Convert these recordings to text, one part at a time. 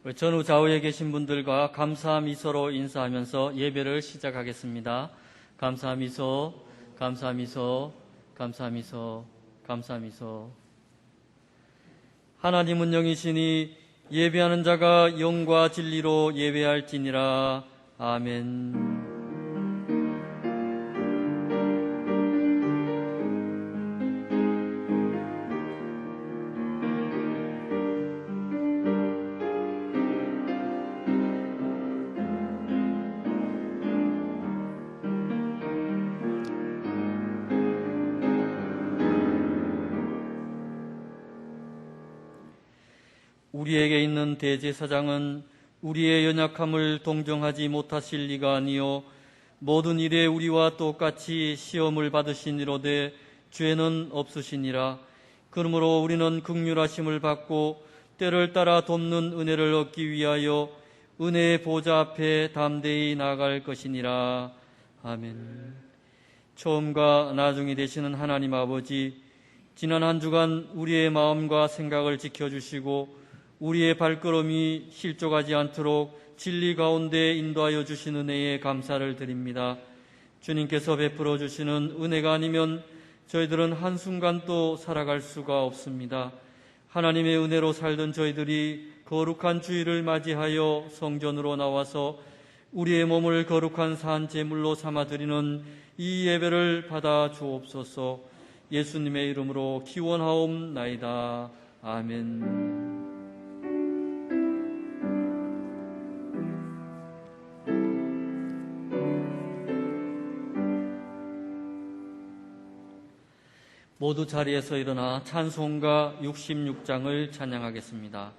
우리 전후 좌우에 계신 분들과 감사 미소로 인사하면서 예배를 시작하겠습니다. 감사 미소, 감사 미소, 감사 미소, 감사 미소. 하나님은 영이시니 예배하는 자가 영과 진리로 예배할지니라. 아멘. 우리에게 있는 대제사장은 우리의 연약함을 동정하지 못하실 리가 아니요 모든 일에 우리와 똑같이 시험을 받으시니로되 죄는 없으시니라. 그러므로 우리는 긍휼하심을 받고 때를 따라 돕는 은혜를 얻기 위하여 은혜의 보좌 앞에 담대히 나아갈 것이니라. 아멘. 처음과 나중이 되시는 하나님 아버지, 지난 한 주간 우리의 마음과 생각을 지켜주시고 우리의 발걸음이 실족하지 않도록 진리 가운데 인도하여 주신 은혜에 감사를 드립니다. 주님께서 베풀어 주시는 은혜가 아니면 저희들은 한순간도 살아갈 수가 없습니다. 하나님의 은혜로 살던 저희들이 거룩한 주일을 맞이하여 성전으로 나와서 우리의 몸을 거룩한 산 제물로 삼아 드리는 이 예배를 받아 주옵소서. 예수님의 이름으로 기원하옵나이다. 아멘. 모두 자리에서 일어나 찬송가 66장을 찬양하겠습니다.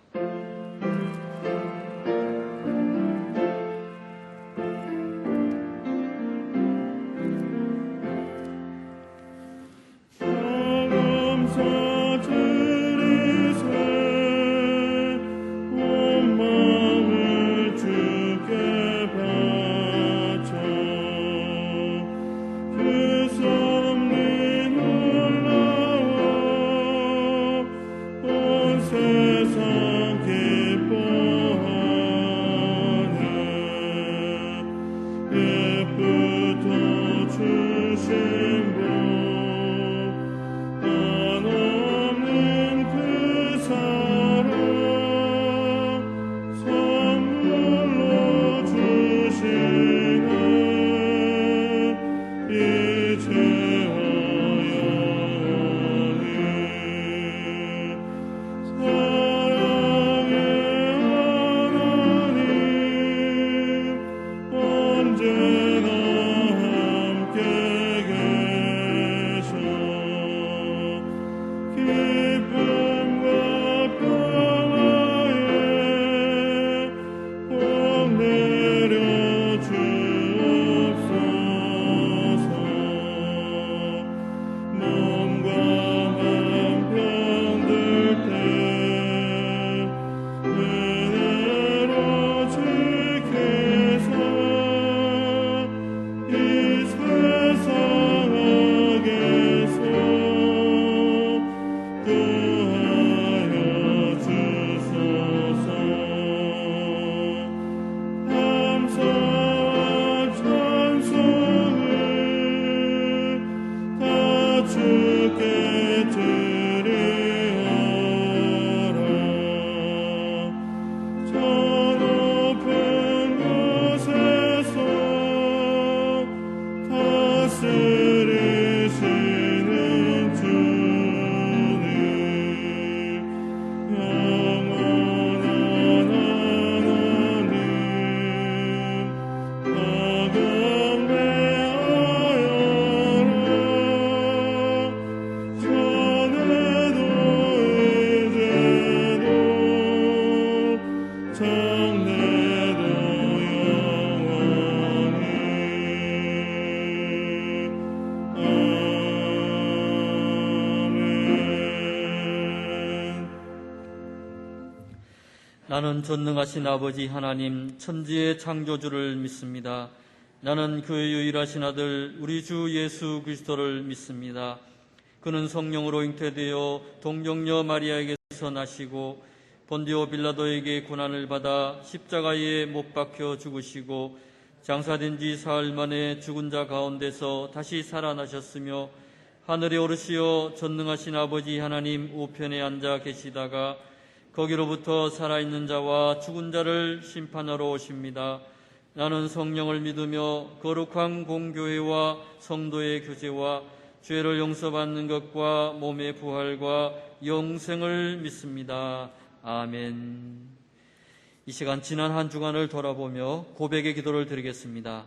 나는 전능하신 아버지 하나님 천지의 창조주를 믿습니다. 나는 그의 유일하신 아들 우리 주 예수 그리스도를 믿습니다. 그는 성령으로 잉태되어 동정녀 마리아에게서 나시고 본디오 빌라도에게 고난을 받아 십자가에 못 박혀 죽으시고 장사된 지 사흘 만에 죽은 자 가운데서 다시 살아나셨으며 하늘에 오르시어 전능하신 아버지 하나님 우편에 앉아 계시다가 거기로부터 살아있는 자와 죽은 자를 심판하러 오십니다. 나는 성령을 믿으며 거룩한 공교회와 성도의 교제와 죄를 용서받는 것과 몸의 부활과 영생을 믿습니다. 아멘. 이 시간 지난 한 주간을 돌아보며 고백의 기도를 드리겠습니다.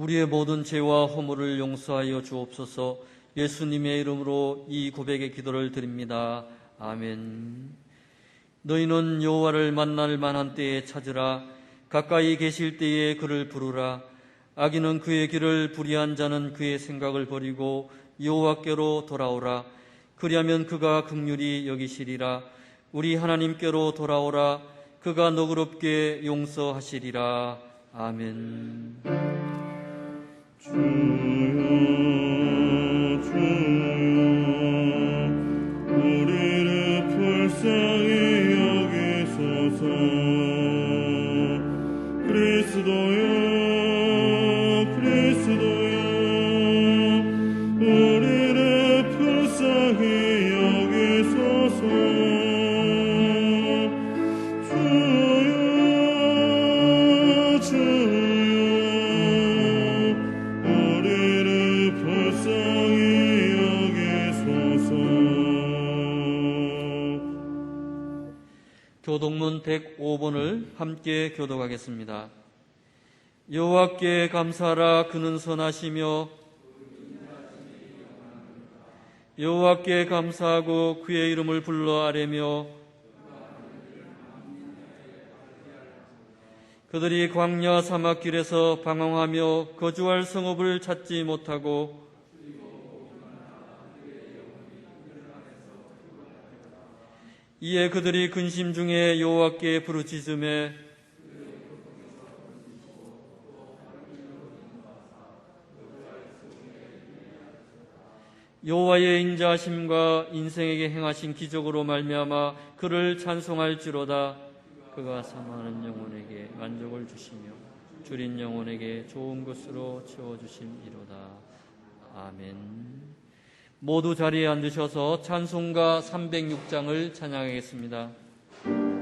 우리의 모든 죄와 허물을 용서하여 주옵소서. 예수님의 이름으로 이 고백의 기도를 드립니다. 아멘. 너희는 여호와를 만날 만한 때에 찾으라. 가까이 계실 때에 그를 부르라. 악인은 그의 길을 불의한 자는 그의 생각을 버리고 여호와께로 돌아오라. 그리하면 그가 긍휼히 여기시리라. 우리 하나님께로 돌아오라. 그가 너그럽게 용서하시리라. 아멘. 주여 우리를 불쌍히 여기소서. 그리스도여 우리를 불쌍히 여기소서. 교독문 105번을 함께 교독하겠습니다. 여호와께 감사하라. 그는 선하시며 여호와께 감사하고 그의 이름을 불러 아뢰며 그들이 광야 사막길에서 방황하며 거주할 성읍을 찾지 못하고 이에 그들이 근심 중에 여호와께 부르짖으매 여호와의 인자하심과 인생에게 행하신 기적으로 말미암아 그를 찬송할지로다. 그가 사모하는 영혼에게 만족을 주시며 줄인 영혼에게 좋은 것으로 채워주심이로다. 아멘. 모두 자리에 앉으셔서 찬송가 306장을 찬양하겠습니다. 그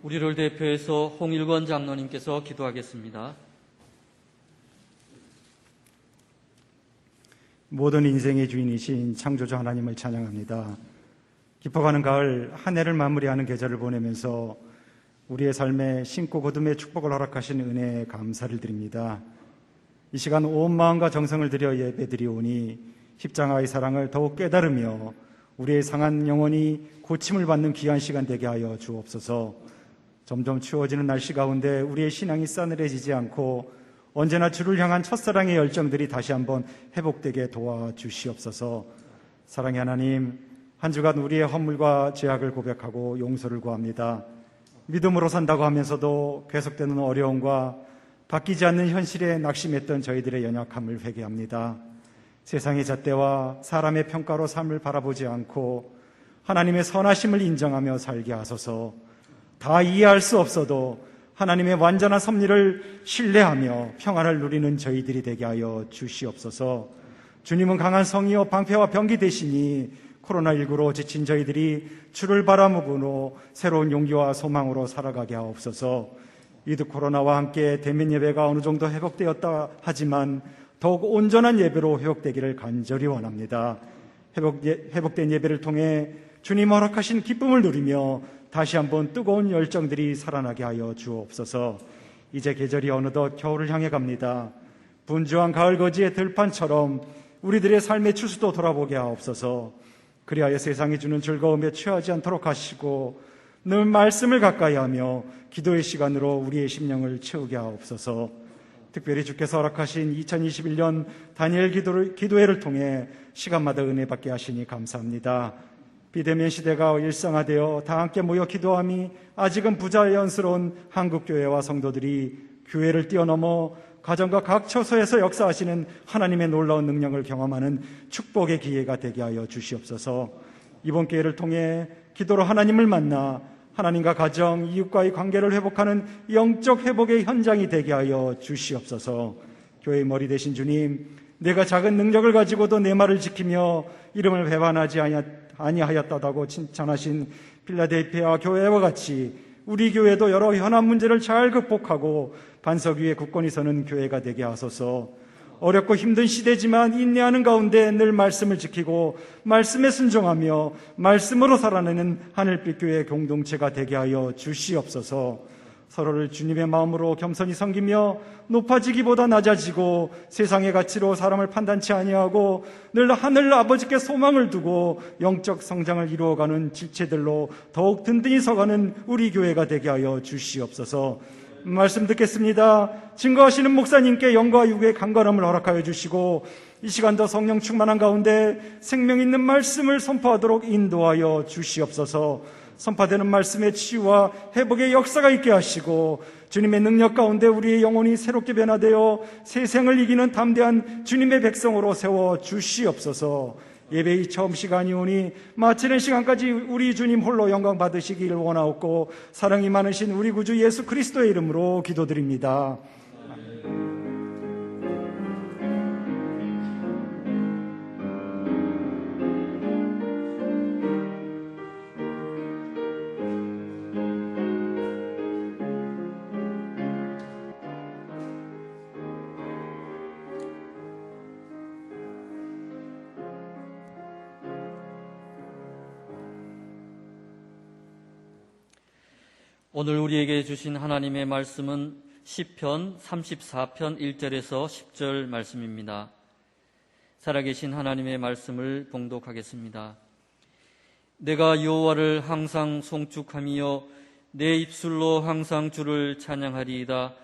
우리를 대표해서 홍일권 장로님께서 기도하겠습니다. 모든 인생의 주인이신 창조주 하나님을 찬양합니다. 깊어가는 가을 한 해를 마무리하는 계절을 보내면서 우리의 삶에 신고 거듭의 축복을 허락하신 은혜에 감사를 드립니다. 이 시간 온 마음과 정성을 들여 예배드리오니 십자가의 사랑을 더욱 깨달으며 우리의 상한 영혼이 고침을 받는 귀한 시간 되게 하여 주옵소서. 점점 추워지는 날씨 가운데 우리의 신앙이 싸늘해지지 않고 언제나 주를 향한 첫사랑의 열정들이 다시 한번 회복되게 도와주시옵소서. 사랑의 하나님, 한 주간 우리의 허물과 죄악을 고백하고 용서를 구합니다. 믿음으로 산다고 하면서도 계속되는 어려움과 바뀌지 않는 현실에 낙심했던 저희들의 연약함을 회개합니다. 세상의 잣대와 사람의 평가로 삶을 바라보지 않고 하나님의 선하심을 인정하며 살게 하소서. 다 이해할 수 없어도 하나님의 완전한 섭리를 신뢰하며 평안을 누리는 저희들이 되게 하여 주시옵소서. 주님은 강한 성이요 방패와 병기 되시니 코로나19로 지친 저희들이 주를 바라보고 새로운 용기와 소망으로 살아가게 하옵소서. 위드 코로나와 함께 대면 예배가 어느 정도 회복되었다 하지만 더욱 온전한 예배로 회복되기를 간절히 원합니다. 회복된 예배를 통해 주님 허락하신 기쁨을 누리며 다시 한번 뜨거운 열정들이 살아나게 하여 주옵소서. 이제 계절이 어느덧 겨울을 향해 갑니다. 분주한 가을 거지의 들판처럼 우리들의 삶의 추수도 돌아보게 하옵소서. 그리하여 세상이 주는 즐거움에 취하지 않도록 하시고 늘 말씀을 가까이 하며 기도의 시간으로 우리의 심령을 채우게 하옵소서. 특별히 주께서 허락하신 2021년 다니엘 기도회를 통해 시간마다 은혜 받게 하시니 감사합니다. 비대면 시대가 일상화되어 다 함께 모여 기도함이 아직은 부자연스러운 한국교회와 성도들이 교회를 뛰어넘어 가정과 각 처소에서 역사하시는 하나님의 놀라운 능력을 경험하는 축복의 기회가 되게 하여 주시옵소서. 이번 기회를 통해 기도로 하나님을 만나 하나님과 가정, 이웃과의 관계를 회복하는 영적 회복의 현장이 되게 하여 주시옵소서. 교회의 머리 되신 주님, 내가 작은 능력을 가지고도 내 말을 지키며 이름을 배반하지 아니하였다고 칭찬하신 필라델피아 교회와 같이 우리 교회도 여러 현안 문제를 잘 극복하고 반석 위에 굳건히 서는 교회가 되게 하소서. 어렵고 힘든 시대지만 인내하는 가운데 늘 말씀을 지키고 말씀에 순종하며 말씀으로 살아내는 하늘빛 교회 공동체가 되게 하여 주시옵소서. 서로를 주님의 마음으로 겸손히 섬기며 높아지기보다 낮아지고 세상의 가치로 사람을 판단치 아니하고 늘 하늘 아버지께 소망을 두고 영적 성장을 이루어가는 지체들로 더욱 든든히 서가는 우리 교회가 되게 하여 주시옵소서. 말씀 듣겠습니다. 증거하시는 목사님께 영과 육의 강건함을 허락하여 주시고 이 시간도 성령 충만한 가운데 생명 있는 말씀을 선포하도록 인도하여 주시옵소서. 선포되는 말씀의 치유와 회복의 역사가 있게 하시고 주님의 능력 가운데 우리의 영혼이 새롭게 변화되어 세상을 이기는 담대한 주님의 백성으로 세워 주시옵소서. 예배의 처음 시간이 오니 마치는 시간까지 우리 주님 홀로 영광 받으시기를 원하옵고 사랑이 많으신 우리 구주 예수 그리스도의 이름으로 기도드립니다. 오늘 우리에게 주신 하나님의 말씀은 시편 34편 1절에서 10절 말씀입니다. 살아계신 하나님의 말씀을 봉독하겠습니다. 내가 여호와를 항상 송축하며 내 입술로 항상 주를 찬양하리이다.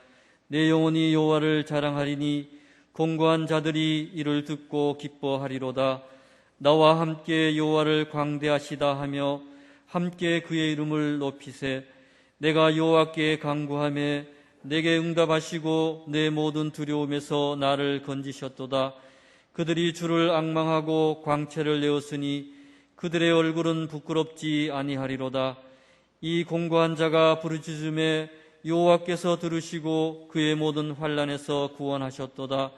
내 영혼이 여호와를 자랑하리니 공고한 자들이 이를 듣고 기뻐하리로다. 나와 함께 여호와를 광대하시다 하며 함께 그의 이름을 높이세. 내가 여호와께 간구하매 내게 응답하시고 내 모든 두려움에서 나를 건지셨도다. 그들이 주를 앙망하고 광채를 내었으니 그들의 얼굴은 부끄럽지 아니하리로다. 이 공고한 자가 부르짖음에 여호와께서 들으시고 그의 모든 환난에서 구원하셨도다.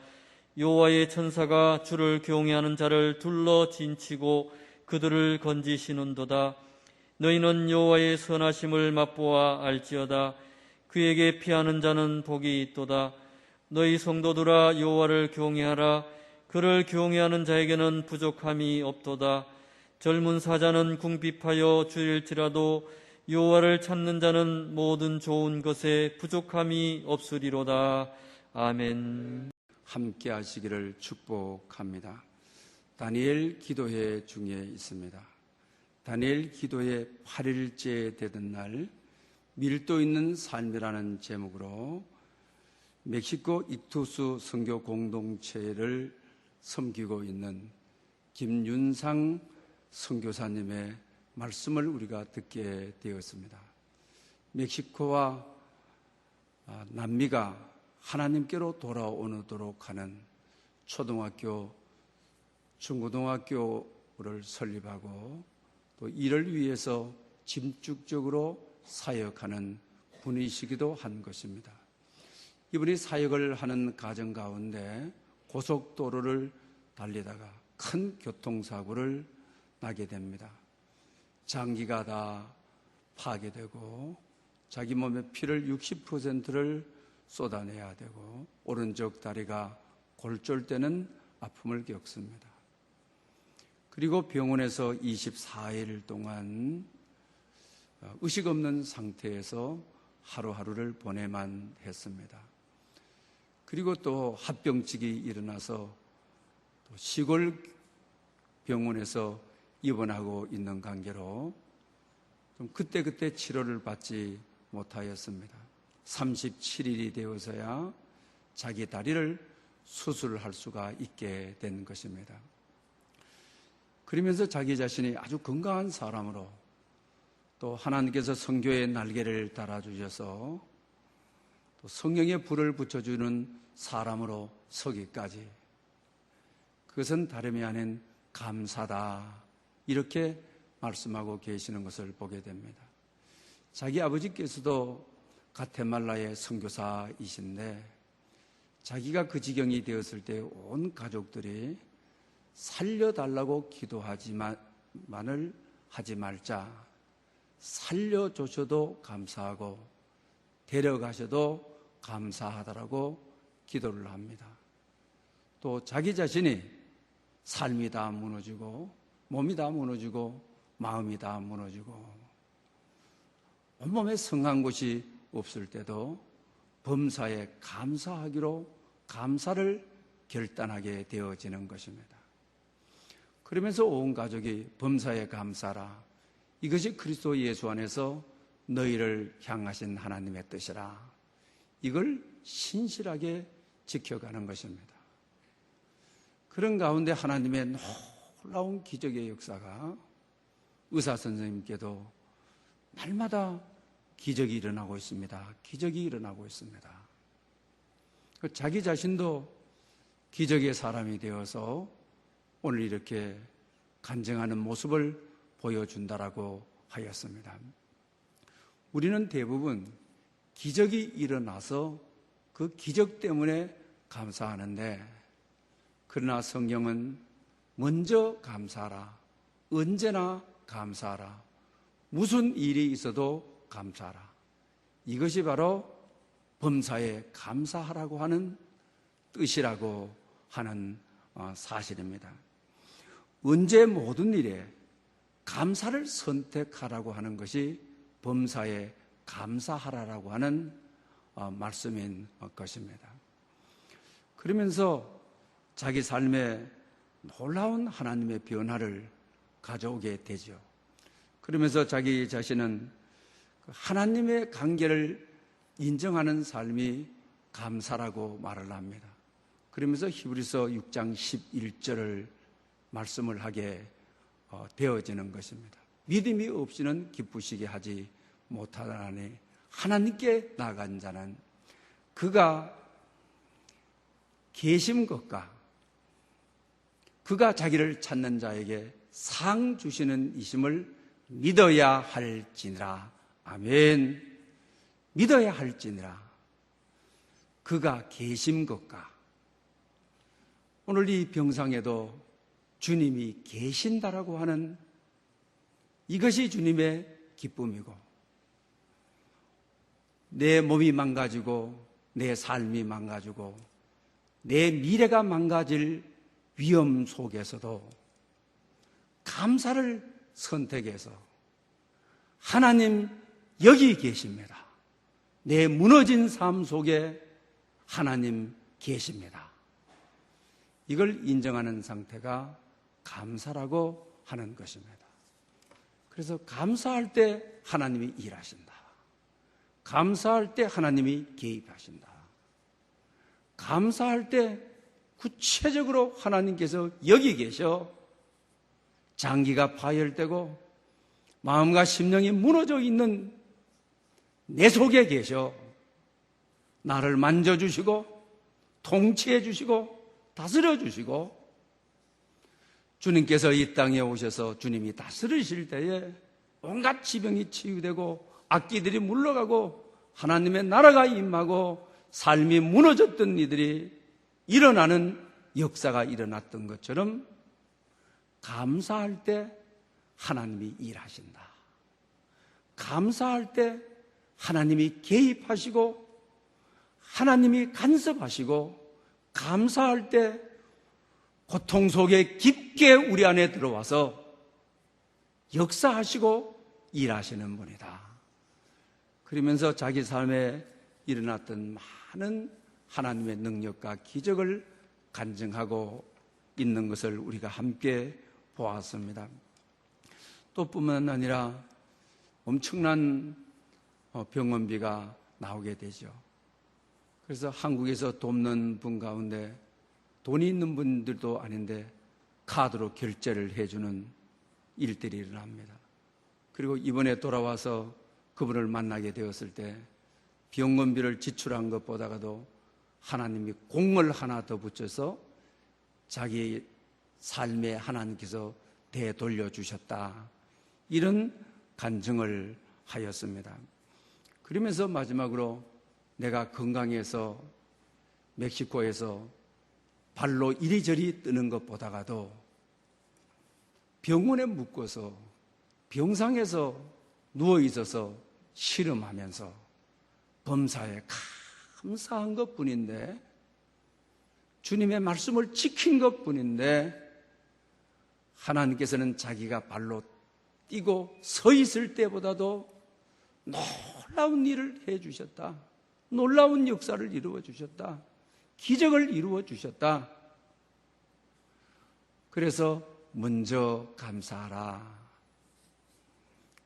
여호와의 천사가 주를 경외하는 자를 둘러 진치고 그들을 건지시는도다. 너희는 여호와의 선하심을 맛보아 알지어다. 그에게 피하는 자는 복이 있도다. 너희 성도들아 여호와를 경외하라. 그를 경외하는 자에게는 부족함이 없도다. 젊은 사자는 궁핍하여 줄일지라도 여호와를 찾는 자는 모든 좋은 것에 부족함이 없으리로다. 아멘. 함께 하시기를 축복합니다. 다니엘 기도회 중에 있습니다. 다니엘 기도회 8일째 되던 날 밀도 있는 삶이라는 제목으로 멕시코 익투스 선교 공동체를 섬기고 있는 김윤상 선교사님의 말씀을 우리가 듣게 되었습니다. 멕시코와 남미가 하나님께로 돌아오도록 하는 초등학교, 중고등학교를 설립하고 또 이를 위해서 집중적으로 사역하는 분이시기도 한 것입니다. 이분이 사역을 하는 과정 가운데 고속도로를 달리다가 큰 교통사고를 나게 됩니다. 장기가 다 파괴되고 자기 몸의 피를 60%를 쏟아내야 되고 오른쪽 다리가 골절되는 아픔을 겪습니다. 그리고 병원에서 24일 동안 의식 없는 상태에서 하루하루를 보내만 했습니다. 그리고 또 합병증이 일어나서 또 시골 병원에서 입원하고 있는 관계로 좀 그때그때 치료를 받지 못하였습니다. 37일이 되어서야 자기 다리를 수술할 수가 있게 된 것입니다. 그러면서 자기 자신이 아주 건강한 사람으로 또 하나님께서 성교의 날개를 달아주셔서 또 성령의 불을 붙여주는 사람으로 서기까지, 그것은 다름이 아닌 감사다, 이렇게 말씀하고 계시는 것을 보게 됩니다. 자기 아버지께서도 가테말라의 선교사이신데 자기가 그 지경이 되었을 때 온 가족들이 살려달라고 기도하지만을 하지 말자, 살려주셔도 감사하고 데려가셔도 감사하다라고 기도를 합니다. 또 자기 자신이 삶이 다 무너지고 몸이 다 무너지고 마음이 다 무너지고 온몸에 성한 곳이 없을 때도 범사에 감사하기로 감사를 결단하게 되어지는 것입니다. 그러면서 온 가족이 범사에 감사라, 이것이 그리스도 예수 안에서 너희를 향하신 하나님의 뜻이라, 이걸 신실하게 지켜가는 것입니다. 그런 가운데 하나님의 놀라운 기적의 역사가 의사 선생님께도 날마다 기적이 일어나고 있습니다. 기적이 일어나고 있습니다. 자기 자신도 기적의 사람이 되어서 오늘 이렇게 간증하는 모습을 보여준다라고 하였습니다. 우리는 대부분 기적이 일어나서 그 기적 때문에 감사하는데, 그러나 성경은 먼저 감사하라, 언제나 감사하라, 무슨 일이 있어도 감사하라, 이것이 바로 범사에 감사하라고 하는 뜻이라고 하는 사실입니다. 언제 모든 일에 감사를 선택하라고 하는 것이 범사에 감사하라라고 하는 말씀인 것입니다. 그러면서 자기 삶에 놀라운 하나님의 변화를 가져오게 되죠. 그러면서 자기 자신은 하나님의 관계를 인정하는 삶이 감사라고 말을 합니다. 그러면서 히브리서 6장 11절을 말씀을 하게 되어지는 것입니다. 믿음이 없이는 기쁘시게 하지 못하나니 하나님께 나아간 자는 그가 계신 것과 그가 자기를 찾는 자에게 상 주시는 이심을 믿어야 할지니라. 아멘. 믿어야 할지니라. 그가 계신 것과, 오늘 이 병상에도 주님이 계신다라고 하는 이것이 주님의 기쁨이고, 내 몸이 망가지고 내 삶이 망가지고 내 미래가 망가질 위험 속에서도 감사를 선택해서 하나님 여기 계십니다. 내 무너진 삶 속에 하나님 계십니다. 이걸 인정하는 상태가 감사라고 하는 것입니다. 그래서 감사할 때 하나님이 일하신다. 감사할 때 하나님이 개입하신다. 감사할 때 구체적으로 하나님께서 여기 계셔 장기가 파열되고 마음과 심령이 무너져 있는 내 속에 계셔 나를 만져주시고 통치해 주시고 다스려 주시고, 주님께서 이 땅에 오셔서 주님이 다스리실 때에 온갖 지병이 치유되고 악기들이 물러가고 하나님의 나라가 임하고 삶이 무너졌던 이들이 일어나는 역사가 일어났던 것처럼 감사할 때 하나님이 일하신다. 감사할 때 하나님이 개입하시고 하나님이 간섭하시고, 감사할 때 고통 속에 깊게 우리 안에 들어와서 역사하시고 일하시는 분이다. 그러면서 자기 삶에 일어났던 많은 하나님의 능력과 기적을 간증하고 있는 것을 우리가 함께 보았습니다. 또 뿐만 아니라 엄청난 병원비가 나오게 되죠. 그래서 한국에서 돕는 분 가운데 돈이 있는 분들도 아닌데 카드로 결제를 해주는 일들이 일어납니다. 그리고 이번에 돌아와서 그분을 만나게 되었을 때 병원비를 지출한 것보다도 하나님이 공을 하나 더 붙여서 자기 삶에 하나님께서 되돌려주셨다. 이런 간증을 하였습니다. 그러면서 마지막으로 내가 건강해서 멕시코에서 발로 이리저리 뜨는 것보다도 병원에 묶어서 병상에서 누워있어서 씨름하면서 범사에 감사한 것뿐인데, 주님의 말씀을 지킨 것뿐인데, 하나님께서는 자기가 발로 뛰고 서 있을 때보다도 놀라운 일을 해주셨다. 놀라운 역사를 이루어 주셨다. 기적을 이루어 주셨다. 그래서 먼저 감사하라.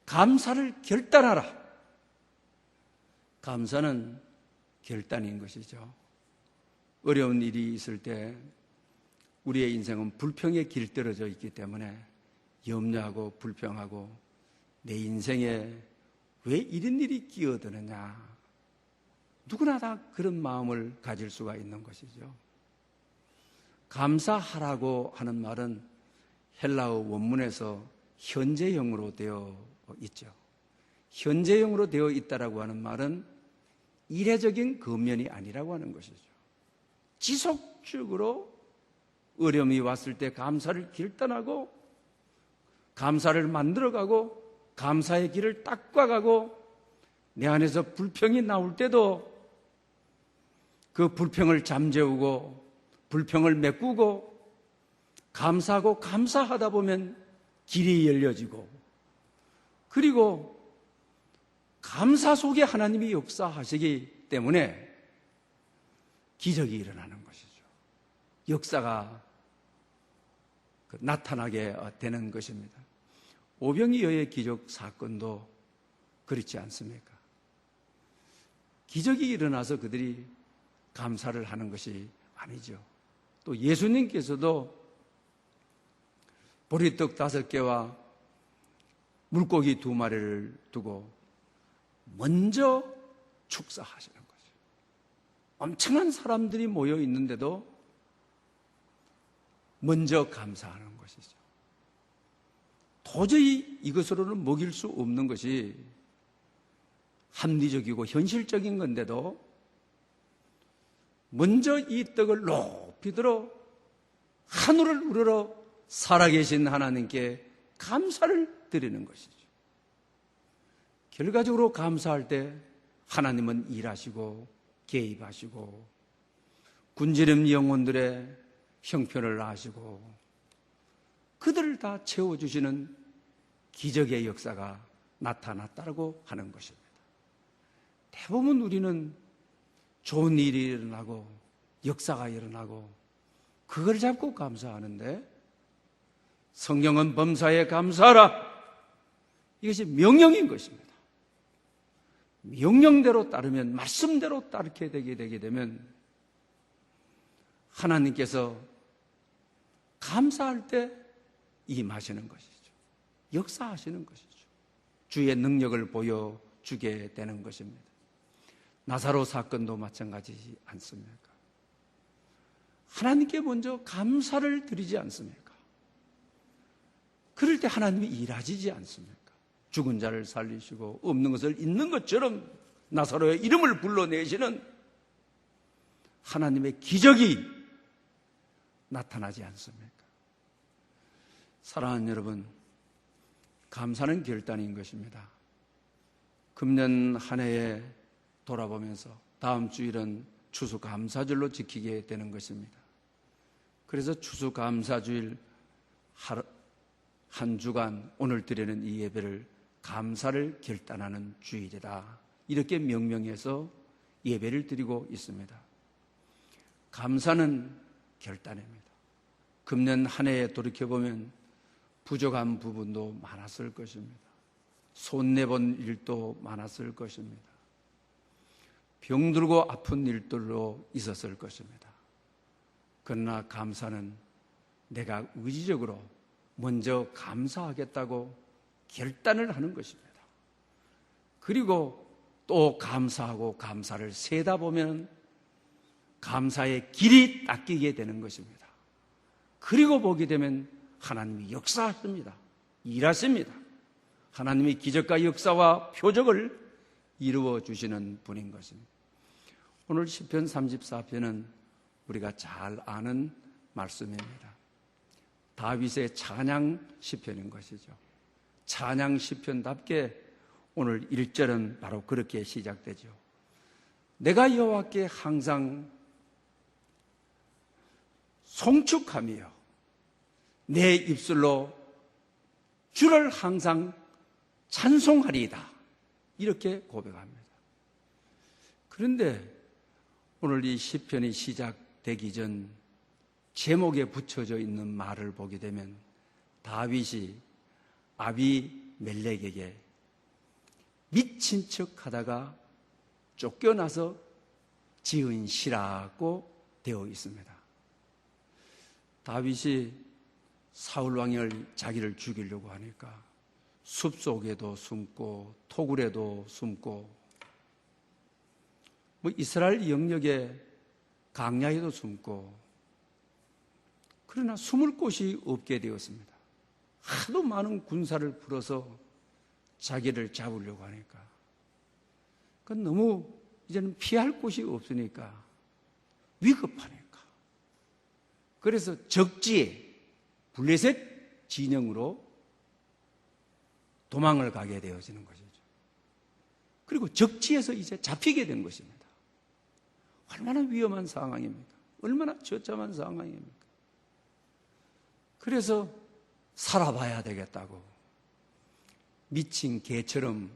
감사를 결단하라. 감사는 결단인 것이죠. 어려운 일이 있을 때 우리의 인생은 불평에 길들여져 있기 때문에 염려하고 불평하고 내 인생에 왜 이런 일이 끼어드느냐, 누구나 다 그런 마음을 가질 수가 있는 것이죠. 감사하라고 하는 말은 헬라어 원문에서 현재형으로 되어 있죠. 현재형으로 되어 있다라고 하는 말은 이례적인 근면이 아니라고 하는 것이죠. 지속적으로 어려움이 왔을 때 감사를 결단하고 감사를 만들어가고 감사의 길을 닦아가고, 내 안에서 불평이 나올 때도 그 불평을 잠재우고 불평을 메꾸고 감사하고 감사하다 보면 길이 열려지고, 그리고 감사 속에 하나님이 역사하시기 때문에 기적이 일어나는 것이죠. 역사가 나타나게 되는 것입니다. 오병이어의 기적 사건도 그렇지 않습니까? 기적이 일어나서 그들이 감사를 하는 것이 아니죠. 또 예수님께서도 보리떡 5개와 물고기 2마리를 두고 먼저 축사하시는 거죠. 엄청난 사람들이 모여 있는데도 먼저 감사하는 것이죠. 도저히 이것으로는 먹일 수 없는 것이 합리적이고 현실적인 건데도 먼저 이 떡을 높이 들어 하늘을 우러러 살아계신 하나님께 감사를 드리는 것이죠. 결과적으로 감사할 때 하나님은 일하시고 개입하시고 굶주린 영혼들의 형편을 아시고 그들을 다 채워주시는 기적의 역사가 나타났다고 하는 것입니다. 대부분 우리는 좋은 일이 일어나고 역사가 일어나고 그걸 잡고 감사하는데 성경은 범사에 감사하라. 이것이 명령인 것입니다. 명령대로 따르면 말씀대로 따르게 되게 되면 하나님께서 감사할 때 임하시는 것이죠. 역사하시는 것이죠. 주의 능력을 보여주게 되는 것입니다. 나사로 사건도 마찬가지지 않습니까? 하나님께 먼저 감사를 드리지 않습니까? 그럴 때 하나님이 일하시지 않습니까? 죽은 자를 살리시고 없는 것을 있는 것처럼 나사로의 이름을 불러내시는 하나님의 기적이 나타나지 않습니까? 사랑하는 여러분, 감사는 결단인 것입니다. 금년 한 해에 돌아보면서 다음 주일은 추수감사절로 지키게 되는 것입니다. 그래서 추수감사주일 한 주간 오늘 드리는 이 예배를 감사를 결단하는 주일이다. 이렇게 명명해서 예배를 드리고 있습니다. 감사는 결단입니다. 금년 한 해에 돌이켜보면 부족한 부분도 많았을 것입니다. 손내본 일도 많았을 것입니다. 병들고 아픈 일들로 있었을 것입니다. 그러나 감사는 내가 의지적으로 먼저 감사하겠다고 결단을 하는 것입니다. 그리고 또 감사하고 감사를 세다 보면 감사의 길이 닦이게 되는 것입니다. 그리고 보게 되면 하나님이 역사하십니다. 일하십니다. 하나님이 기적과 역사와 표적을 이루어 주시는 분인 것입니다. 오늘 시편 34편은 우리가 잘 아는 말씀입니다. 다윗의 찬양 시편인 것이죠. 찬양 시편답게 오늘 1절은 바로 그렇게 시작되죠. 내가 여호와께 항상 송축하며 내 입술로 주를 항상 찬송하리이다. 이렇게 고백합니다. 그런데 오늘 이 시편이 시작되기 전 제목에 붙여져 있는 말을 보게 되면 다윗이 아비멜렉에게 미친 척 하다가 쫓겨나서 지은 시라고 되어 있습니다. 다윗이 사울왕을 자기를 죽이려고 하니까 숲속에도 숨고 토굴에도 숨고 이스라엘 영역의 강야에도 숨고 그러나 숨을 곳이 없게 되었습니다. 하도 많은 군사를 풀어서 자기를 잡으려고 하니까 너무 이제는 피할 곳이 없으니까 위급하니까 그래서 적지에 블레셋 진영으로 도망을 가게 되어지는 것이죠. 그리고 적지에서 이제 잡히게 된 것입니다. 얼마나 위험한 상황입니까? 얼마나 처참한 상황입니까? 그래서 살아봐야 되겠다고 미친 개처럼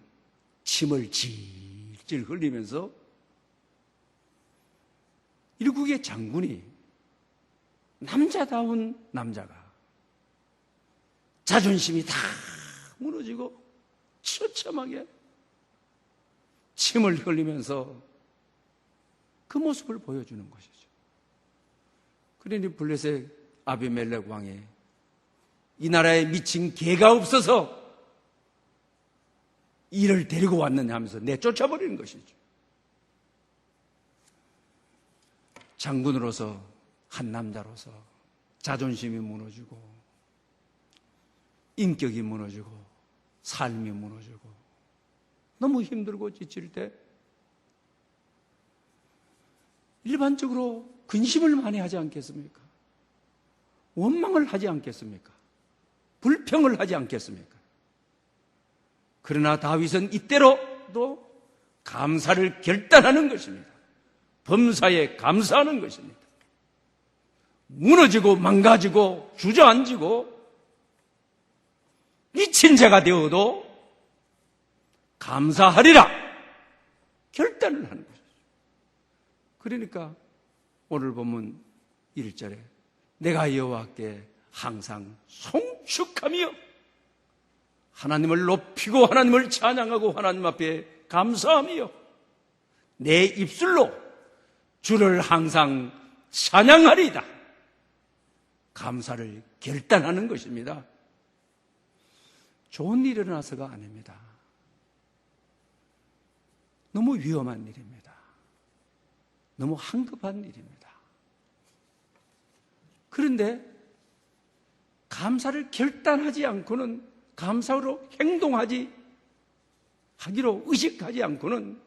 침을 질질 흘리면서 일국의 장군이 남자다운 남자가 자존심이 다 무너지고 처참하게 침을 흘리면서 그 모습을 보여주는 것이죠. 그러니 블레셋 아비멜렉 왕이 이 나라에 미친 개가 없어서 이를 데리고 왔느냐 하면서 내쫓아버리는 것이죠. 장군으로서 한 남자로서 자존심이 무너지고 인격이 무너지고 삶이 무너지고 너무 힘들고 지칠 때 일반적으로 근심을 많이 하지 않겠습니까? 원망을 하지 않겠습니까? 불평을 하지 않겠습니까? 그러나 다윗은 이때로도 감사를 결단하는 것입니다. 범사에 감사하는 것입니다. 무너지고 망가지고 주저앉고 미친 자가 되어도 감사하리라 결단을 하는 것이죠. 그러니까 오늘 보면 1절에 내가 여호와께 항상 송축하며 하나님을 높이고 하나님을 찬양하고 하나님 앞에 감사하며 내 입술로 주를 항상 찬양하리이다. 감사를 결단하는 것입니다. 좋은 일이 일어나서가 아닙니다. 너무 위험한 일입니다. 너무 황급한 일입니다. 그런데 감사를 결단하지 않고는, 감사로 하기로 의식하지 않고는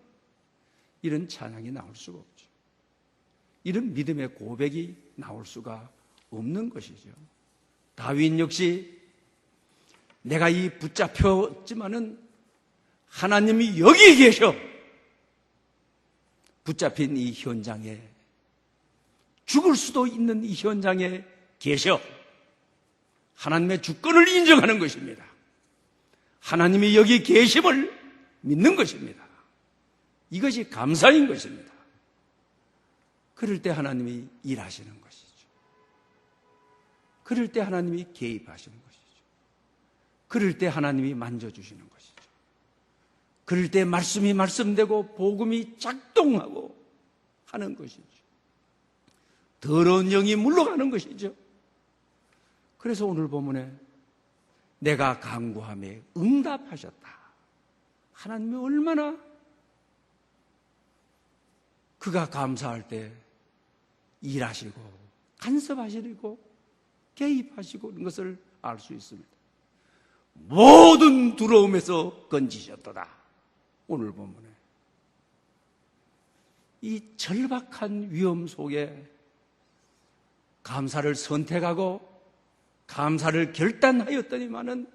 이런 찬양이 나올 수가 없죠. 이런 믿음의 고백이 나올 수가 없는 것이죠. 다윗 역시 내가 이 붙잡혔지만은 하나님이 여기 계셔. 붙잡힌 이 현장에, 죽을 수도 있는 이 현장에 계셔. 하나님의 주권을 인정하는 것입니다. 하나님이 여기 계심을 믿는 것입니다. 이것이 감사인 것입니다. 그럴 때 하나님이 일하시는 것이죠. 그럴 때 하나님이 개입하시는 것이죠. 그럴 때 하나님이 만져주시는 것이죠. 그럴 때 말씀이 말씀되고 복음이 작동하고 하는 것이죠. 더러운 영이 물러가는 것이죠. 그래서 오늘 본문에 내가 간구함에 응답하셨다. 하나님이 얼마나 그가 감사할 때 일하시고 간섭하시고 개입하시고 이런 것을 알 수 있습니다. 모든 두려움에서 건지셨도다. 오늘 본문에 이 절박한 위험 속에 감사를 선택하고 감사를 결단하였더니만은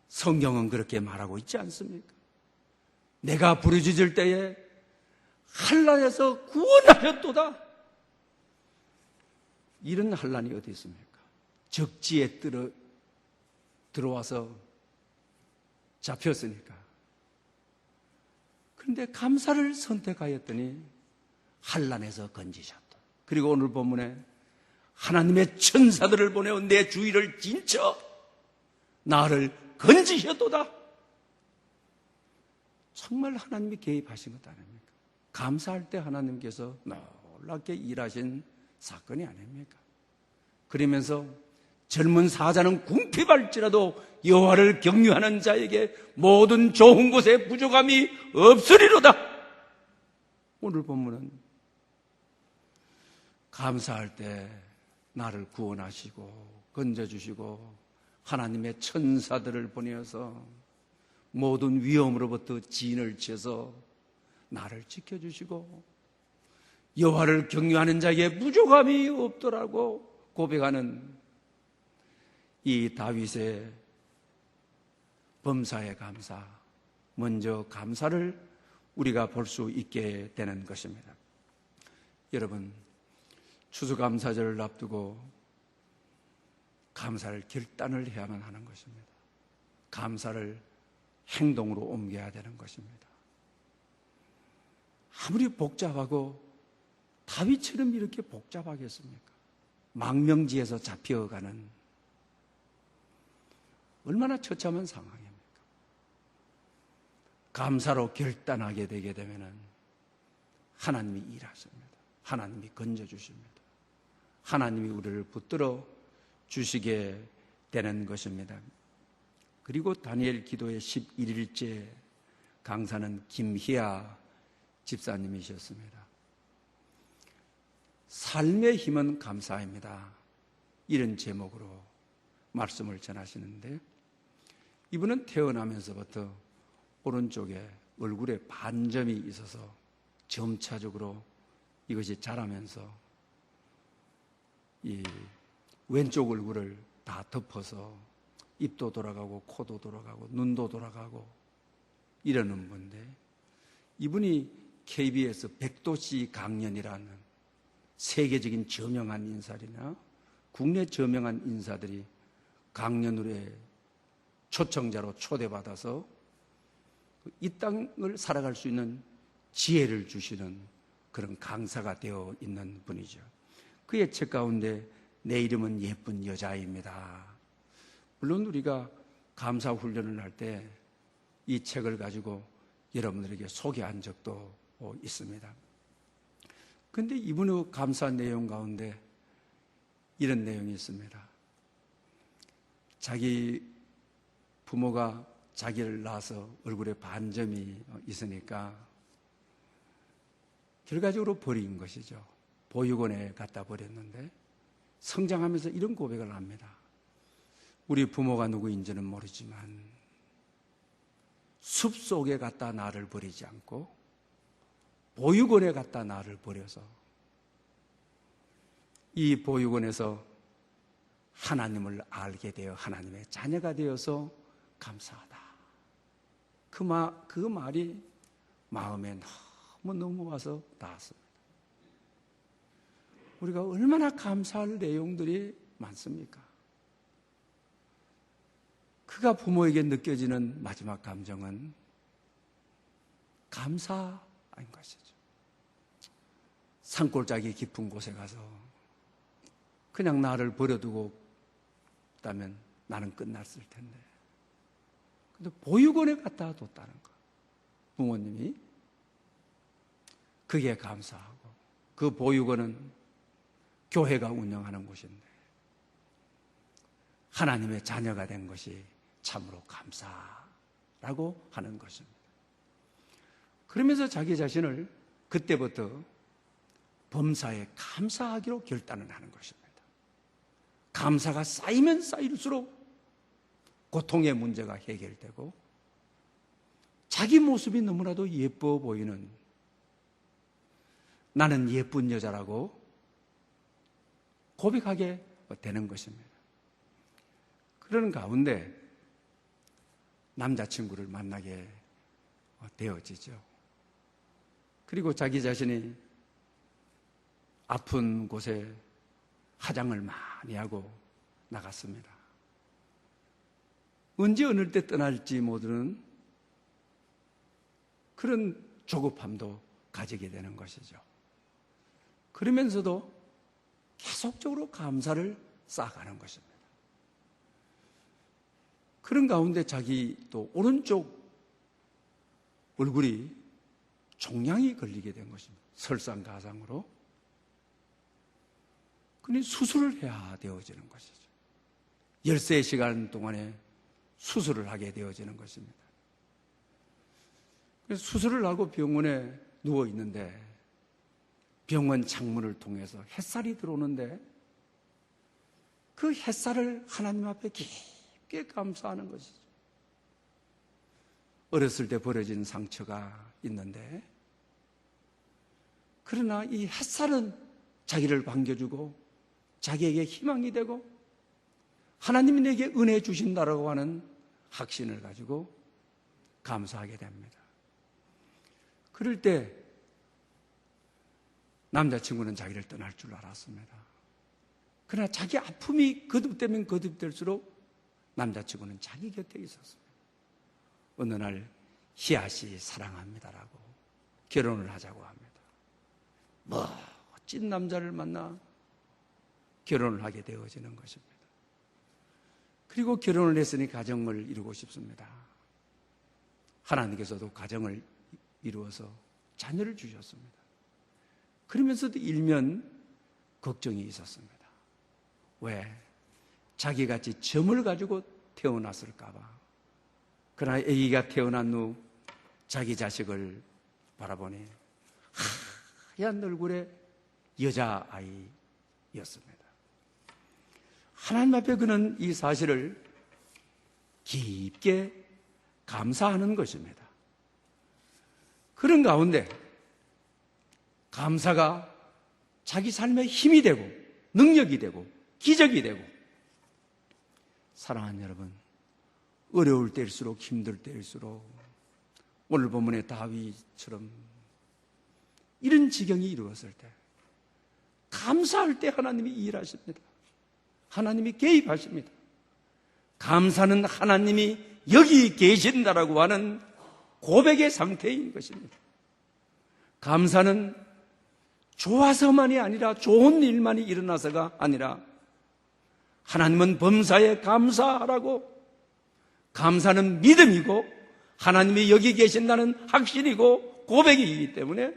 성경은 그렇게 말하고 있지 않습니까? 내가 부르짖을 때에 한란에서 구원하셨도다. 이런 한란이 어디 있습니까? 적지에 들어와서 잡혔으니까. 그런데 감사를 선택하였더니 한란에서 건지셨다. 그리고 오늘 본문에 하나님의 천사들을 보내어 내 주위를 진쳐 나를 건지셨도다. 정말 하나님이 개입하신 것 아닙니까? 감사할 때 하나님께서 놀랍게 일하신 사건이 아닙니까? 그러면서 젊은 사자는 궁핍할지라도 여호와를 경유하는 자에게 모든 좋은 곳에 부족함이 없으리로다. 오늘 본문은 감사할 때 나를 구원하시고 건져주시고 하나님의 천사들을 보내어서 모든 위험으로부터 진을 쳐서 나를 지켜주시고 여호와를 경유하는 자에게 부족함이 없더라고 고백하는 이 다윗의 범사의 감사, 먼저 감사를 우리가 볼 수 있게 되는 것입니다. 여러분, 추수감사절을 앞두고 감사를 결단을 해야만 하는 것입니다. 감사를 행동으로 옮겨야 되는 것입니다. 아무리 복잡하고 다윗처럼 이렇게 복잡하겠습니까? 망명지에서 잡혀가는 얼마나 처참한 상황입니까? 감사로 결단하게 되게 되면은 하나님이 일하십니다. 하나님이 건져주십니다. 하나님이 우리를 붙들어 주시게 되는 것입니다. 그리고 다니엘 기도의 11일째 강사는 김희아 집사님이셨습니다. 삶의 힘은 감사입니다. 이런 제목으로 말씀을 전하시는데 이분은 태어나면서부터 오른쪽에 얼굴에 반점이 있어서 점차적으로 이것이 자라면서 이 왼쪽 얼굴을 다 덮어서 입도 돌아가고 코도 돌아가고 눈도 돌아가고 이러는 분인데, 이분이 KBS 백도씨 강연이라는 세계적인 저명한 인사들이나 국내 저명한 인사들이 강연으로 초청자로 초대받아서 이 땅을 살아갈 수 있는 지혜를 주시는 그런 강사가 되어 있는 분이죠. 그의 책 가운데 내 이름은 예쁜 여자입니다. 물론 우리가 감사 훈련을 할 때 이 책을 가지고 여러분들에게 소개한 적도 있습니다. 그런데 이분의 감사 내용 가운데 이런 내용이 있습니다. 자기 부모가 자기를 낳아서 얼굴에 반점이 있으니까 결과적으로 버린 것이죠. 보육원에 갖다 버렸는데 성장하면서 이런 고백을 합니다. 우리 부모가 누구인지는 모르지만 숲속에 갖다 나를 버리지 않고 보육원에 갖다 나를 버려서 이 보육원에서 하나님을 알게 되어 하나님의 자녀가 되어서 감사하다. 그 말이 마음에 너무 와서 닿았습니다. 우리가 얼마나 감사할 내용들이 많습니까? 그가 부모에게 느껴지는 마지막 감정은 감사인 것이죠. 산골짜기 깊은 곳에 가서 그냥 나를 버려두고 있다면 나는 끝났을 텐데, 근데 보육원에 갖다 뒀다는 거, 부모님이. 그게 감사하고, 그 보육원은 교회가 운영하는 곳인데 하나님의 자녀가 된 것이 참으로 감사라고 하는 것입니다. 그러면서 자기 자신을 그때부터 범사에 감사하기로 결단을 하는 것입니다. 감사가 쌓이면 쌓일수록 고통의 문제가 해결되고 자기 모습이 너무나도 예뻐 보이는, 나는 예쁜 여자라고 고백하게 되는 것입니다. 그러는 가운데 남자친구를 만나게 되어지죠. 그리고 자기 자신이 아픈 곳에 화장을 많이 하고 나갔습니다. 언제 어느 때 떠날지 모르는 그런 조급함도 가지게 되는 것이죠. 그러면서도 계속적으로 감사를 쌓아가는 것입니다. 그런 가운데 자기 또 오른쪽 얼굴이 종양이 걸리게 된 것입니다. 설상가상으로. 그러니 수술을 해야 되어지는 것이죠. 13시간 동안에 수술을 하게 되어지는 것입니다. 그래서 수술을 하고 병원에 누워 있는데 병원 창문을 통해서 햇살이 들어오는데 그 햇살을 하나님 앞에 깊게 감사하는 것이죠. 어렸을 때 벌어진 상처가 있는데, 그러나 이 햇살은 자기를 반겨주고 자기에게 희망이 되고 하나님이 내게 은혜 주신다라고 하는 확신을 가지고 감사하게 됩니다. 그럴 때 남자친구는 자기를 떠날 줄 알았습니다. 그러나 자기 아픔이 거듭되면 거듭될수록 남자친구는 자기 곁에 있었습니다. 어느 날 희아씨 사랑합니다라고 결혼을 하자고 합니다. 멋진 남자를 만나 결혼을 하게 되어지는 것입니다. 그리고 결혼을 했으니 가정을 이루고 싶습니다. 하나님께서도 가정을 이루어서 자녀를 주셨습니다. 그러면서도 일면 걱정이 있었습니다. 왜? 자기같이 점을 가지고 태어났을까봐. 그러나 아기가 태어난 후 자기 자식을 바라보니 하얀 얼굴의 여자아이였습니다. 하나님 앞에 그는 이 사실을 깊게 감사하는 것입니다. 그런 가운데 감사가 자기 삶의 힘이 되고 능력이 되고 기적이 되고, 사랑하는 여러분, 어려울 때일수록, 힘들 때일수록 오늘 본문의 다윗처럼 이런 지경이 이루어졌을 때 감사할 때 하나님이 일하십니다. 하나님이 개입하십니다. 감사는 하나님이 여기 계신다라고 하는 고백의 상태인 것입니다. 감사는 좋아서만이 아니라 좋은 일만이 일어나서가 아니라 하나님은 범사에 감사하라고, 감사는 믿음이고 하나님이 여기 계신다는 확신이고 고백이기 때문에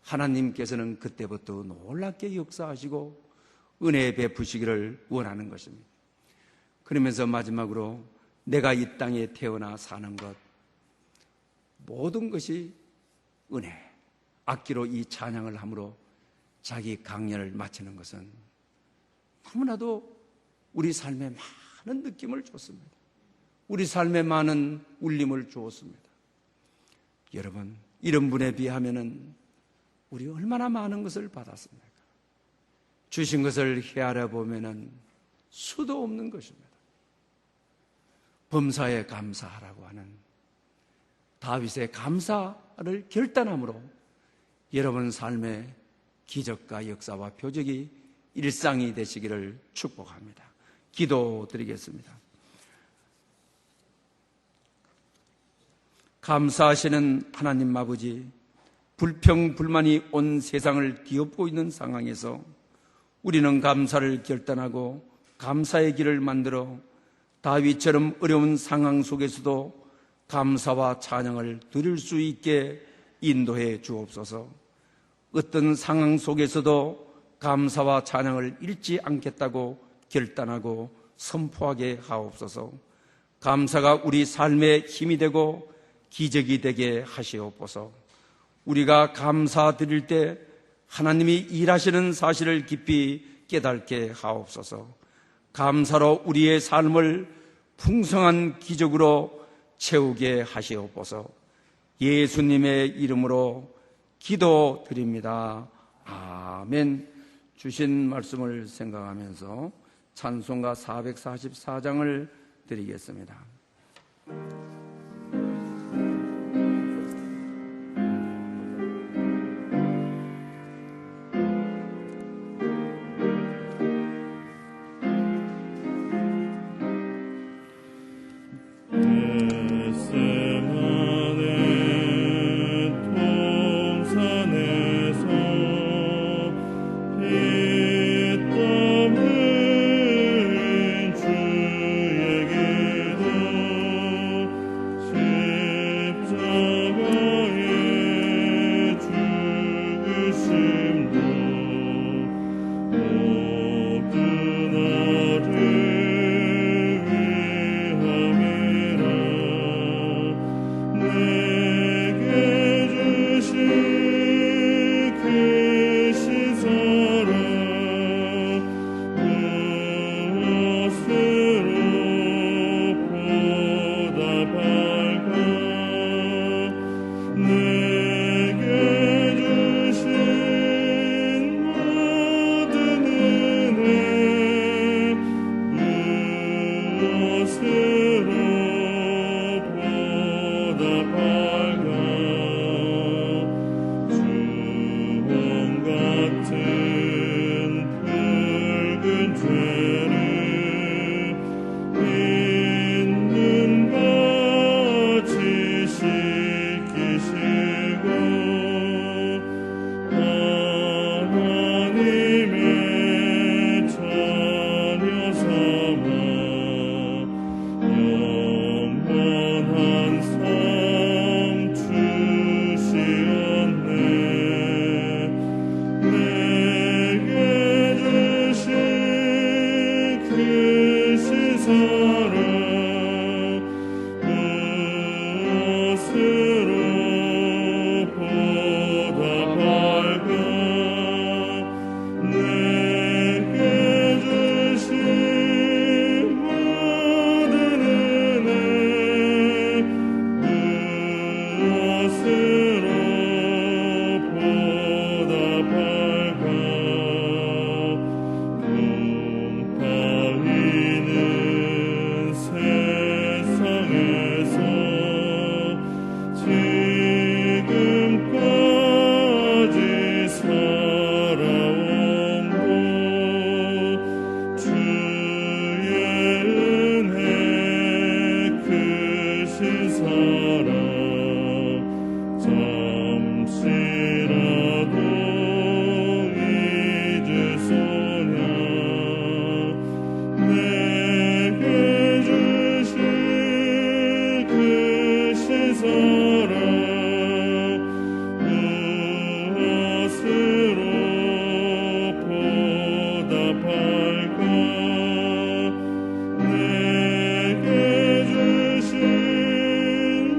하나님께서는 그때부터 놀랍게 역사하시고 은혜 베푸시기를 원하는 것입니다. 그러면서 마지막으로 내가 이 땅에 태어나 사는 것, 모든 것이 은혜, 악기로 이 찬양을 함으로 자기 강연을 마치는 것은 너무나도 우리 삶에 많은 느낌을 줬습니다. 우리 삶에 많은 울림을 주었습니다. 여러분, 이런 분에 비하면은 우리 얼마나 많은 것을 받았습니까? 주신 것을 헤아려 보면은 수도 없는 것입니다. 범사에 감사하라고 하는 다윗의 감사를 결단함으로 여러분 삶의 기적과 역사와 표적이 일상이 되시기를 축복합니다. 기도드리겠습니다. 감사하시는 하나님 아버지, 불평, 불만이 온 세상을 뒤엎고 있는 상황에서 우리는 감사를 결단하고 감사의 길을 만들어 다윗처럼 어려운 상황 속에서도 감사와 찬양을 드릴 수 있게 인도해 주옵소서. 어떤 상황 속에서도 감사와 찬양을 잃지 않겠다고 결단하고 선포하게 하옵소서. 감사가 우리 삶의 힘이 되고 기적이 되게 하시옵소서. 우리가 감사드릴 때 하나님이 일하시는 사실을 깊이 깨닫게 하옵소서. 감사로 우리의 삶을 풍성한 기적으로 채우게 하시옵소서. 예수님의 이름으로 기도드립니다. 아멘. 주신 말씀을 생각하면서 찬송가 444장을 드리겠습니다. 주에게도 잠시라도 잊으소냐 내게 주신 크신 사랑 무엇으로 보답할까 내게 주신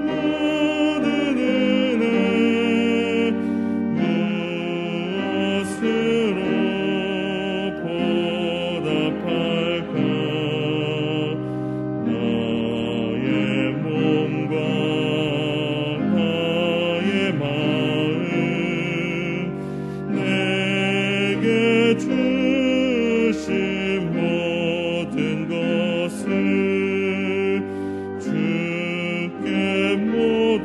모든 은혜 무엇으로 보답할까 나의 몸과 나의 마음 내게 주신 모든 것을 주께 모두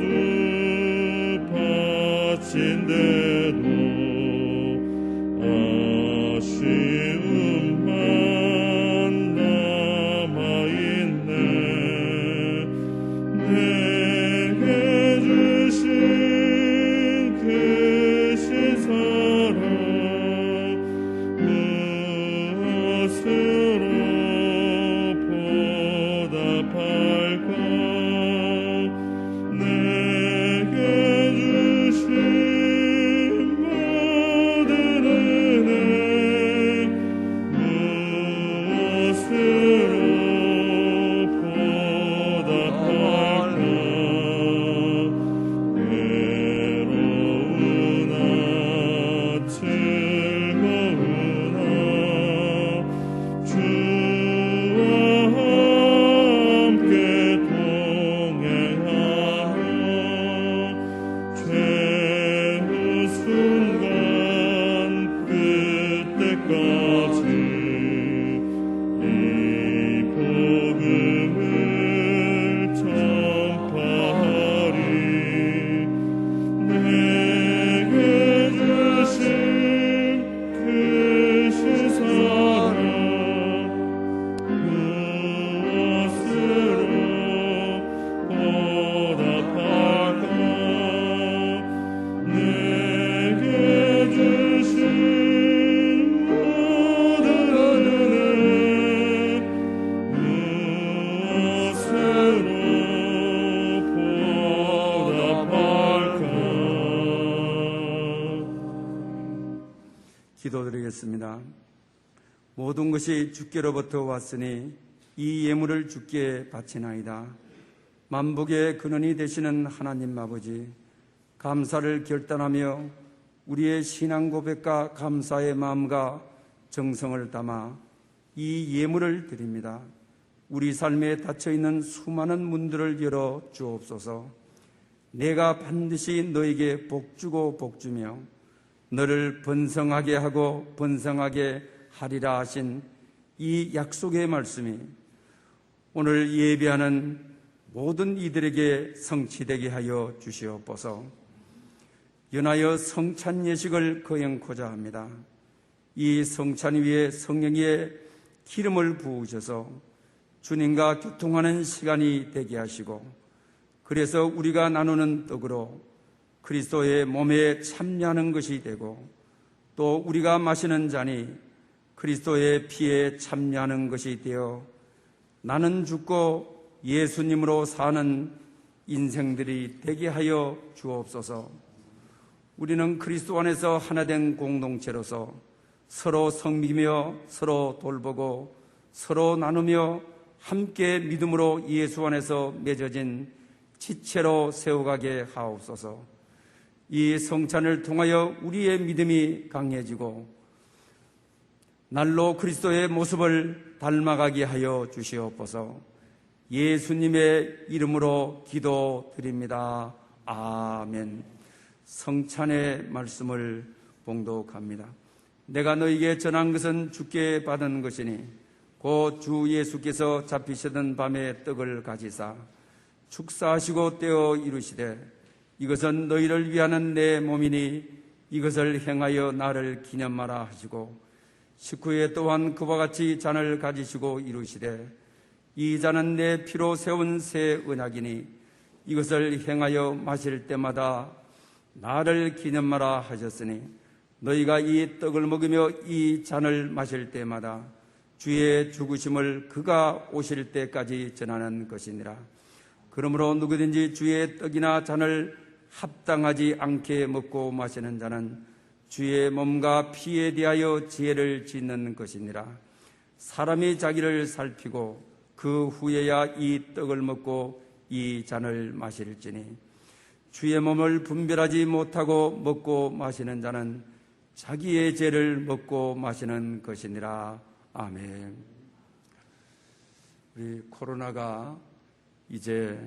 바친대도 아쉬움만 남아있네 내게 주신 크신 사랑 무엇으로 보답할까 내게 주신 모든 은혜 무엇으로 보답할까 외로우나 즐거우나 주와 함께 동행하며 최후 순간 그때까지 이 복음을 전파하리 내게 주신 크신 사랑 무엇으로 보답할까 내게 주신 모든 은혜 무엇으로 보답할까 기도드리겠습니다. 모든 것이 주께로부터 왔으니 이 예물을 주께 바치나이다. 만복의 근원이 되시는 하나님 아버지, 감사를 결단하며 우리의 신앙 고백과 감사의 마음과 정성을 담아 이 예물을 드립니다. 우리 삶에 닫혀있는 수많은 문들을 열어 주옵소서. 내가 반드시 너에게 복주고 복주며 너를 번성하게 하고 번성하게 하리라 하신 이 약속의 말씀이 오늘 예배하는 모든 이들에게 성취되게 하여 주시옵소서. 연하여 성찬 예식을 거행코자 합니다. 이 성찬 위에 성령의 기름을 부으셔서 주님과 교통하는 시간이 되게 하시고, 그래서 우리가 나누는 떡으로 그리스도의 몸에 참여하는 것이 되고, 또 우리가 마시는 잔이 그리스도의 피에 참여하는 것이 되어 나는 죽고 예수님으로 사는 인생들이 되게 하여 주옵소서. 우리는 그리스도 안에서 하나된 공동체로서 서로 섬기며 서로 돌보고 서로 나누며 함께 믿음으로 예수 안에서 맺어진 지체로 세워가게 하옵소서. 이 성찬을 통하여 우리의 믿음이 강해지고 날로 그리스도의 모습을 닮아가게 하여 주시옵소서. 예수님의 이름으로 기도드립니다. 아멘. 성찬의 말씀을 봉독합니다. 내가 너에게 전한 것은 주께 받은 것이니 곧 주 예수께서 잡히시던 밤에 떡을 가지사 축사하시고 떼어 이루시되 이것은 너희를 위하는 내 몸이니 이것을 행하여 나를 기념하라 하시고, 식후에 또한 그와 같이 잔을 가지시고 이루시되 이 잔은 내 피로 세운 새 언약이니 이것을 행하여 마실 때마다 나를 기념하라 하셨으니 너희가 이 떡을 먹으며 이 잔을 마실 때마다 주의 죽으심을 그가 오실 때까지 전하는 것이니라. 그러므로 누구든지 주의 떡이나 잔을 합당하지 않게 먹고 마시는 자는 주의 몸과 피에 대하여 죄를 짓는 것이니라. 사람이 자기를 살피고 그 후에야 이 떡을 먹고 이 잔을 마실지니 주의 몸을 분별하지 못하고 먹고 마시는 자는 자기의 죄를 먹고 마시는 것이니라. 아멘. 우리 코로나가 이제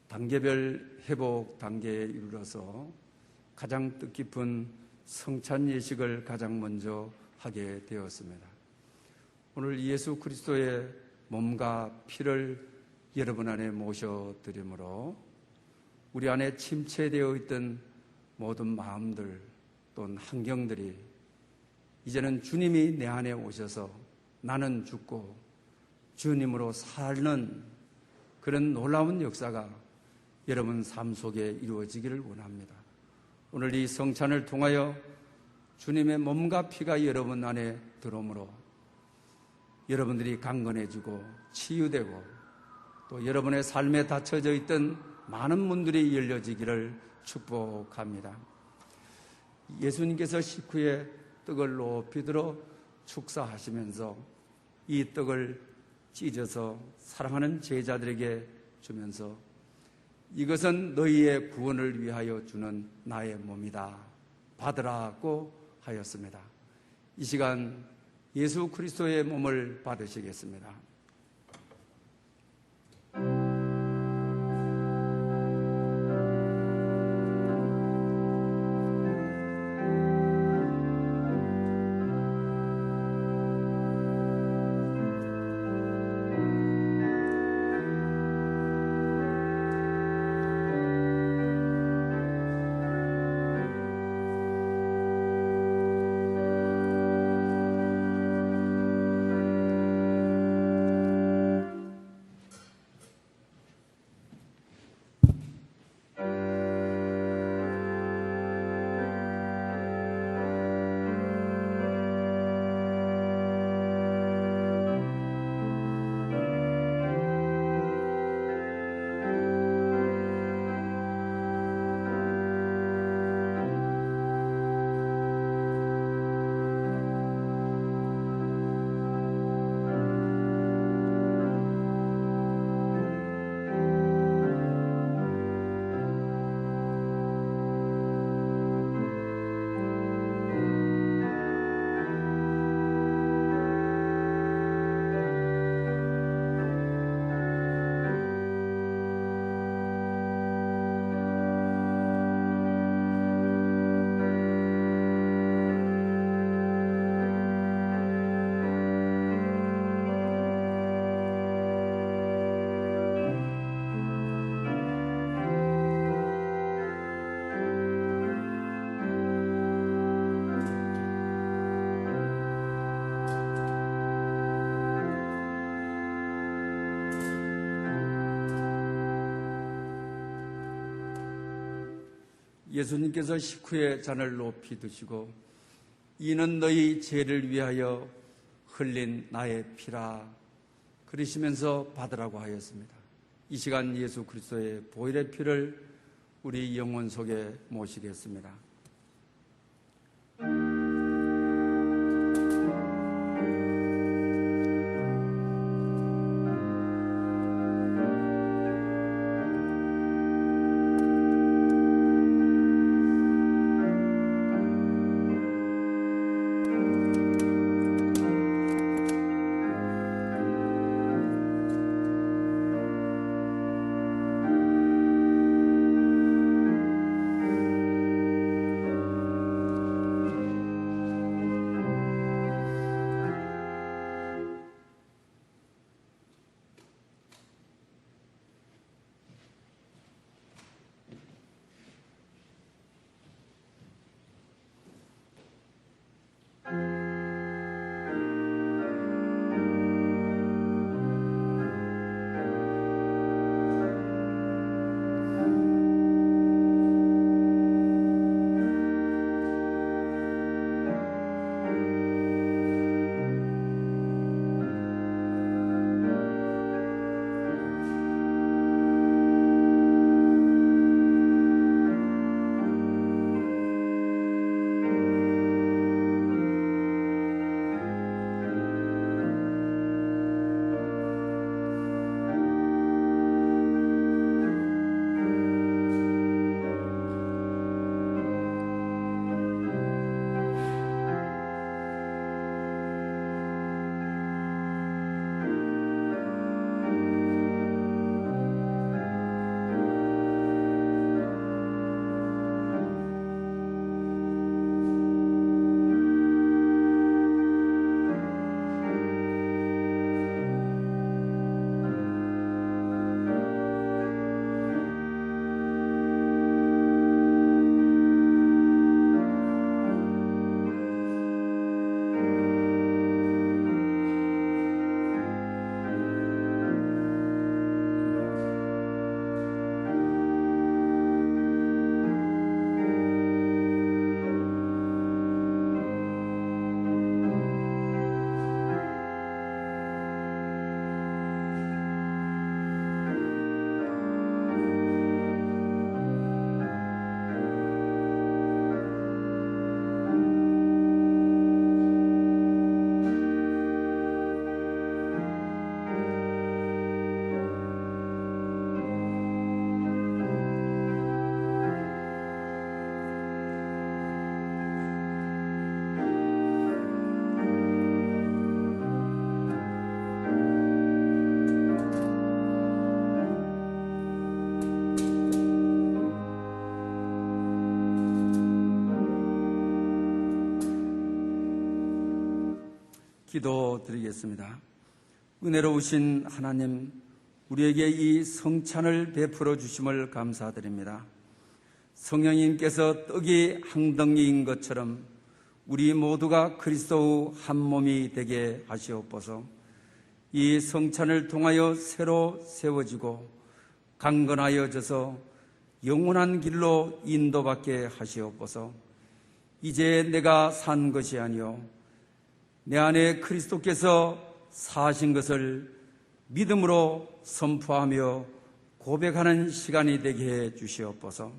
단계별 회복 단계에 이르러서 가장 뜻깊은 성찬 예식을 가장 먼저 하게 되었습니다. 오늘 예수 그리스도의 몸과 피를 여러분 안에 모셔드리므로 우리 안에 침체되어 있던 모든 마음들 또는 환경들이 이제는 주님이 내 안에 오셔서 나는 죽고 주님으로 사는 그런 놀라운 역사가 여러분 삶 속에 이루어지기를 원합니다. 오늘 이 성찬을 통하여 주님의 몸과 피가 여러분 안에 들어오므로 여러분들이 강건해지고 치유되고 또 여러분의 삶에 닫혀져 있던 많은 문들이 열려지기를 축복합니다. 예수님께서 식후에 떡을 높이 들어 축사하시면서 이 떡을 찢어서 사랑하는 제자들에게 주면서 이것은 너희의 구원을 위하여 주는 나의 몸이다. 받으라고 하였습니다. 이 시간 예수 그리스도의 몸을 받으시겠습니다. 예수님께서 식후에 잔을 높이 드시고 이는 너희 죄를 위하여 흘린 나의 피라 그러시면서 받으라고 하였습니다. 이 시간 예수 그리스도의 보혈의 피를 우리 영혼 속에 모시겠습니다. 기도드리겠습니다. 은혜로우신 하나님, 우리에게 이 성찬을 베풀어 주심을 감사드립니다. 성령님께서 떡이 한 덩이인 것처럼 우리 모두가 그리스도의 한 몸이 되게 하시옵소서. 이 성찬을 통하여 새로 세워지고 강건하여져서 영원한 길로 인도받게 하시옵소서. 이제 내가 산 것이 아니요 내 안에 그리스도께서 사신 것을 믿음으로 선포하며 고백하는 시간이 되게 해 주시옵소서.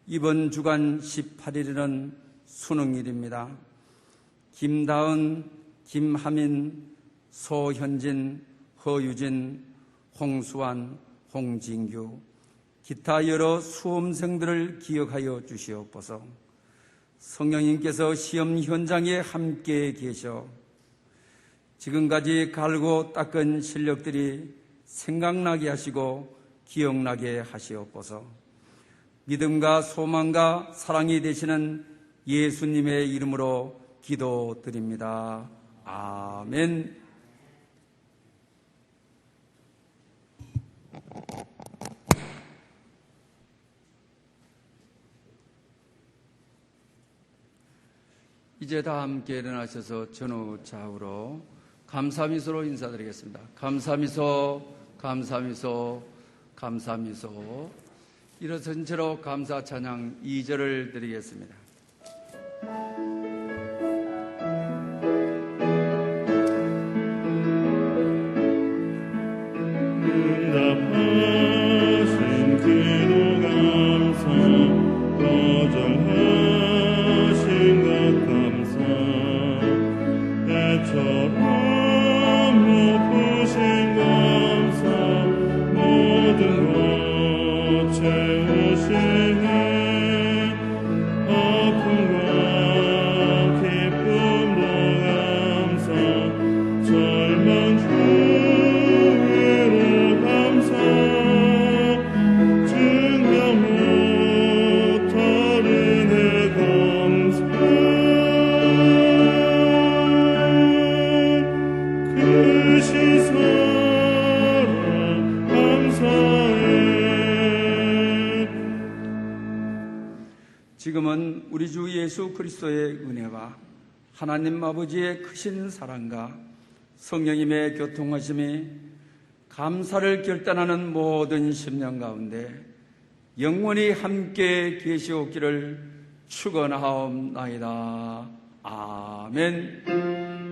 이번 주간 18일에는 수능일입니다. 김다은, 김하민, 소현진, 허유진, 홍수환, 홍진규, 기타 여러 수험생들을 기억하여 주시옵소서. 성령님께서 시험 현장에 함께 계셔 지금까지 갈고 닦은 실력들이 생각나게 하시고 기억나게 하시옵소서. 믿음과 소망과 사랑이 되시는 예수님의 이름으로 기도드립니다. 아멘. 이제 다 함께 일어나셔서 전후 좌우로 감사미소로 인사드리겠습니다. 감사미소, 감사미소, 감사미소. 일어선 채로 감사 찬양 2절을 드리겠습니다. 응답하신 기도 감사 거절하신 것 감사 애처럼 높으신 감사 모든 것 채우시네 아픔과 기쁨도 감사 절망 주위로 감사 증명 못할 은혜 감사 크신 사랑 감사해. 지금은 우리 주 예수 그리스도의 은혜와 하나님 아버지의 크신 사랑과 성령님의 교통하심이 감사를 결단하는 모든 심령 가운데 영원히 함께 계시옵기를 축원하옵나이다. 아멘.